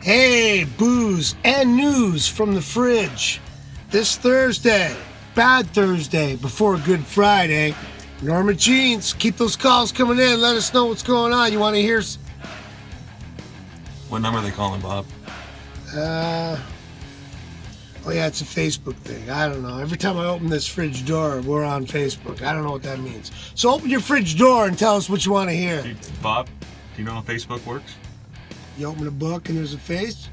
Hey, booze and news from the fridge. This Thursday, Bad Thursday, before Good Friday. Norma Jeans, keep those calls coming in. Let us know what's going on. You want to hear? What number are they calling, Bob? Oh yeah, it's a Facebook thing. I don't know. Every time I open this fridge door, we're on Facebook. I don't know what that means. So open your fridge door and tell us what you want to hear. Bob, do you know how Facebook works? You open a book and there's a face?